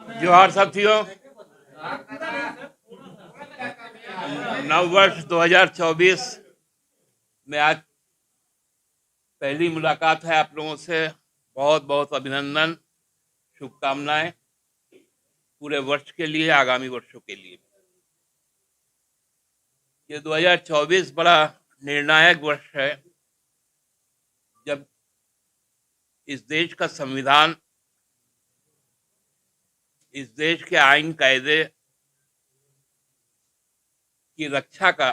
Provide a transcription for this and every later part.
जोहार साथियों। नव वर्ष 2024 में आज पहली मुलाकात है आप लोगों से। बहुत बहुत अभिनंदन, शुभकामनाएं पूरे वर्ष के लिए, आगामी वर्षों के लिए। ये 2024 बड़ा निर्णायक वर्ष है, जब इस देश का संविधान, इस देश के आईन कायदे की रक्षा का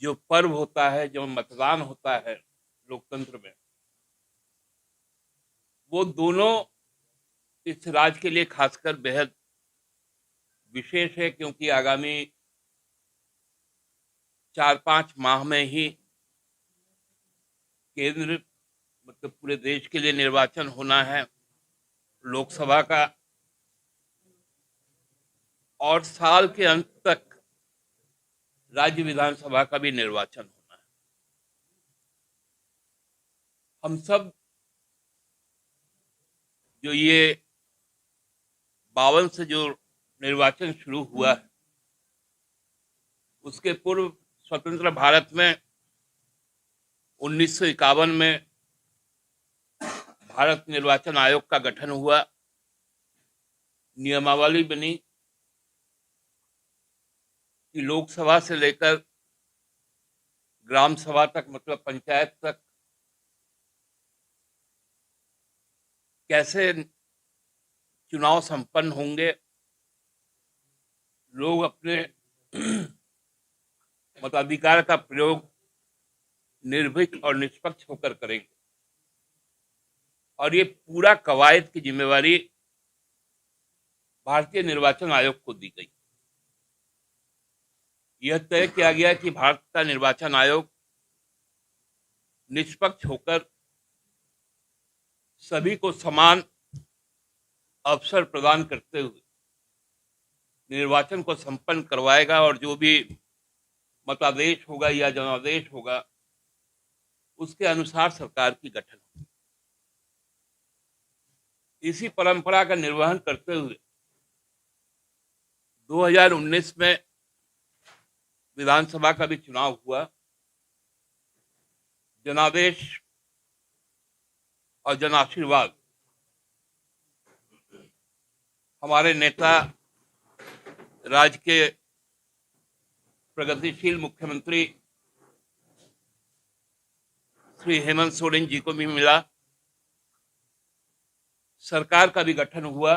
जो पर्व होता है, जो मतदान होता है लोकतंत्र में, वो दोनों इस राज्य के लिए खासकर बेहद विशेष है, क्योंकि आगामी 4-5 माह में ही केंद्र मतलब पूरे देश के लिए निर्वाचन होना है, लोकसभा का, और साल के अंत तक राज्य विधानसभा का भी निर्वाचन होना है। हम सब जो ये 52 से जो निर्वाचन शुरू हुआ है, उसके पूर्व स्वतंत्र भारत में 1951 में भारत निर्वाचन आयोग का गठन हुआ, नियमावली बनी कि लोकसभा से लेकर ग्राम सभा तक, मतलब पंचायत तक, कैसे चुनाव संपन्न होंगे, लोग अपने मताधिकार का प्रयोग निर्भीक और निष्पक्ष होकर करेंगे। और ये पूरा कवायद की जिम्मेवारी भारतीय निर्वाचन आयोग को दी गई। यह तय किया गया कि भारत का निर्वाचन आयोग निष्पक्ष होकर सभी को समान अवसर प्रदान करते हुए निर्वाचन को संपन्न करवाएगा, और जो भी मतादेश होगा या जनादेश होगा, उसके अनुसार सरकार की गठन होगी। इसी परंपरा का निर्वहन करते हुए 2019 में विधानसभा का भी चुनाव हुआ। जनादेश और जन आशीर्वाद हमारे नेता, राज्य के प्रगतिशील मुख्यमंत्री श्री हेमंत सोरेन जी को भी मिला। सरकार का भी गठन हुआ,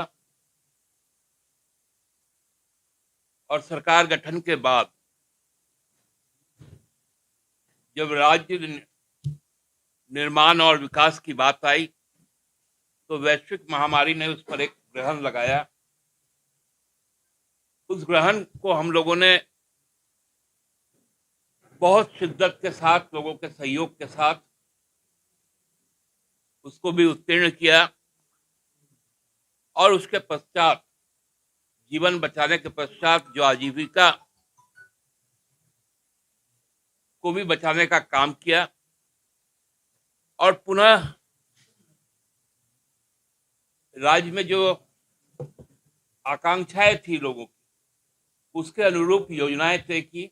और सरकार गठन के बाद जब राज्य निर्माण और विकास की बात आई, तो वैश्विक महामारी ने उस पर एक ग्रहण लगाया। उस ग्रहण को हम लोगों ने बहुत शिद्दत के साथ, लोगों के सहयोग के साथ उसको भी उत्तीर्ण किया, और उसके पश्चात, जीवन बचाने के पश्चात, जो आजीविका को भी बचाने का काम किया, और पुनः राज्य में जो आकांक्षाएं थी लोगों की, उसके अनुरूप योजनाएं तय की,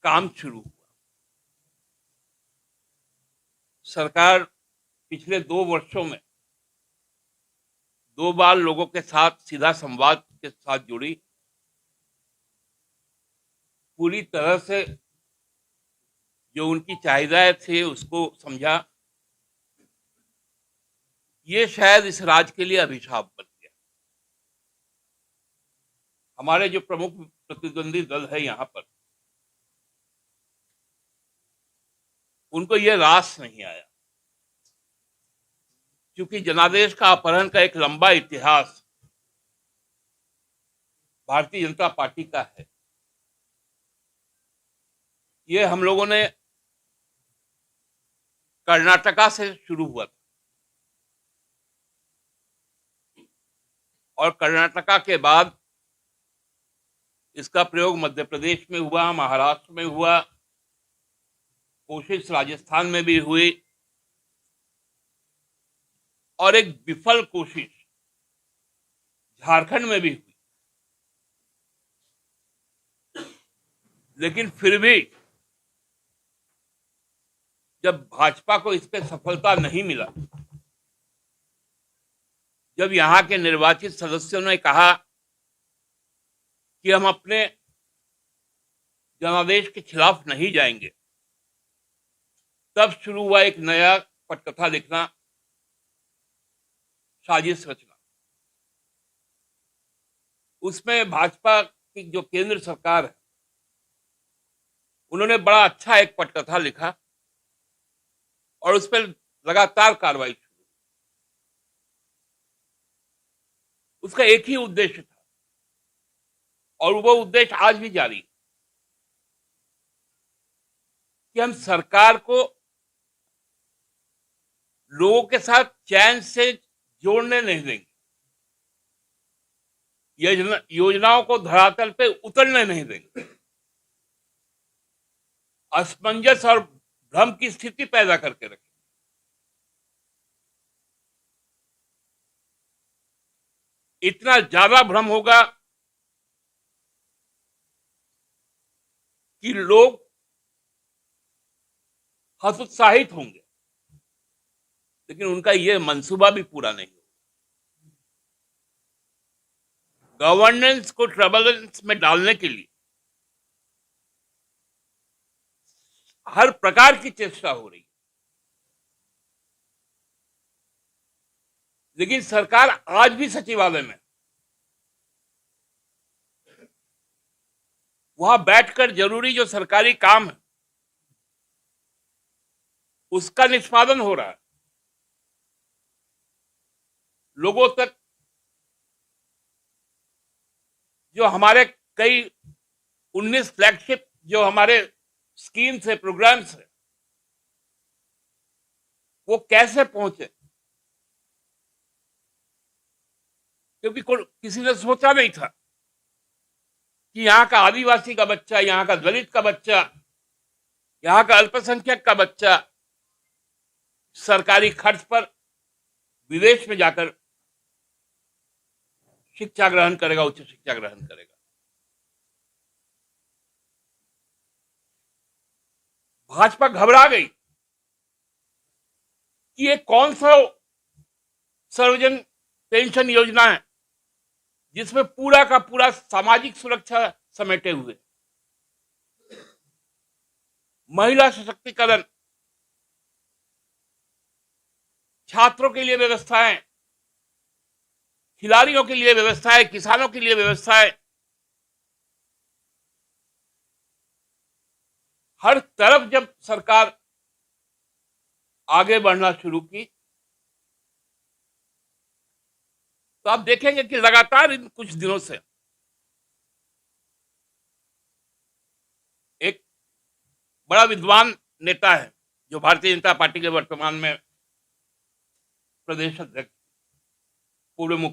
काम शुरू हुआ। सरकार पिछले 2 वर्षों में 2 बार लोगों के साथ सीधा संवाद के साथ जुड़ी, पूरी तरह से जो उनकी चाहिदाएं थी उसको समझा। ये शायद इस राज्य के लिए अभिशाप बन गया। हमारे जो प्रमुख प्रतिद्वंदी दल है यहाँ पर, उनको ये रास नहीं आया, क्योंकि जनादेश का अपहरण का एक लंबा इतिहास भारतीय जनता पार्टी का है। ये हम लोगों ने कर्नाटका से शुरू हुआ था, और कर्नाटका के बाद इसका प्रयोग मध्य प्रदेश में हुआ, महाराष्ट्र में हुआ, कोशिश राजस्थान में भी हुई, और एक विफल कोशिश झारखंड में भी हुई, लेकिन फिर भी जब भाजपा को इस पे सफलता नहीं मिला, जब यहां के निर्वाचित सदस्यों ने कहा कि हम अपने जनादेश के खिलाफ नहीं जाएंगे, तब शुरू हुआ एक नया पटकथा लिखना, साजिश रचना। उसमें भाजपा की जो केंद्र सरकार है, उन्होंने बड़ा अच्छा एक पटकथा लिखा और उस पर लगातार कार्रवाई शुरू। उसका एक ही उद्देश्य था और वो उद्देश्य आज भी जारी है कि हम सरकार को लोगों के साथ चैन से जोड़ने नहीं देंगे, योजनाओं को धरातल पे उतरने नहीं देंगे, असमंजस और भ्रम की स्थिति पैदा करके रखेंगे। इतना ज्यादा भ्रम होगा कि लोग हतोत्साहित होंगे, लेकिन उनका यह मंसूबा भी पूरा नहीं होगा। गवर्नेंस को ट्रबलेंस में डालने के लिए हर प्रकार की चेष्टा हो रही है, लेकिन सरकार आज भी सचिवालय में, वहां बैठकर जरूरी जो सरकारी काम है उसका निष्पादन हो रहा है। लोगों तक जो हमारे कई 19 फ्लैगशिप जो हमारे स्कीम्स है, प्रोग्राम्स है, वो कैसे पहुंचे, क्योंकि किसी ने सोचा नहीं था कि यहां का आदिवासी का बच्चा, यहां का दलित का बच्चा, यहां का अल्पसंख्यक का बच्चा सरकारी खर्च पर विदेश में जाकर शिक्षा ग्रहण करेगा, उच्च शिक्षा ग्रहण करेगा। भाजपा घबरा गई कि ये कौन सा सर्वजन पेंशन योजना है जिसमें पूरा का पूरा सामाजिक सुरक्षा समेटे हुए, महिला सशक्तिकरण, छात्रों के लिए व्यवस्थाएं, खिलाड़ियों के लिए व्यवस्थाएं, किसानों के लिए व्यवस्थाएं, हर तरफ जब सरकार आगे बढ़ना शुरू की तो आप देखेंगे कि लगातार इन कुछ दिनों से एक बड़ा विद्वान नेता है जो भारतीय जनता पार्टी के वर्तमान में प्रदेश अध्यक्ष, पूर्व मुख्य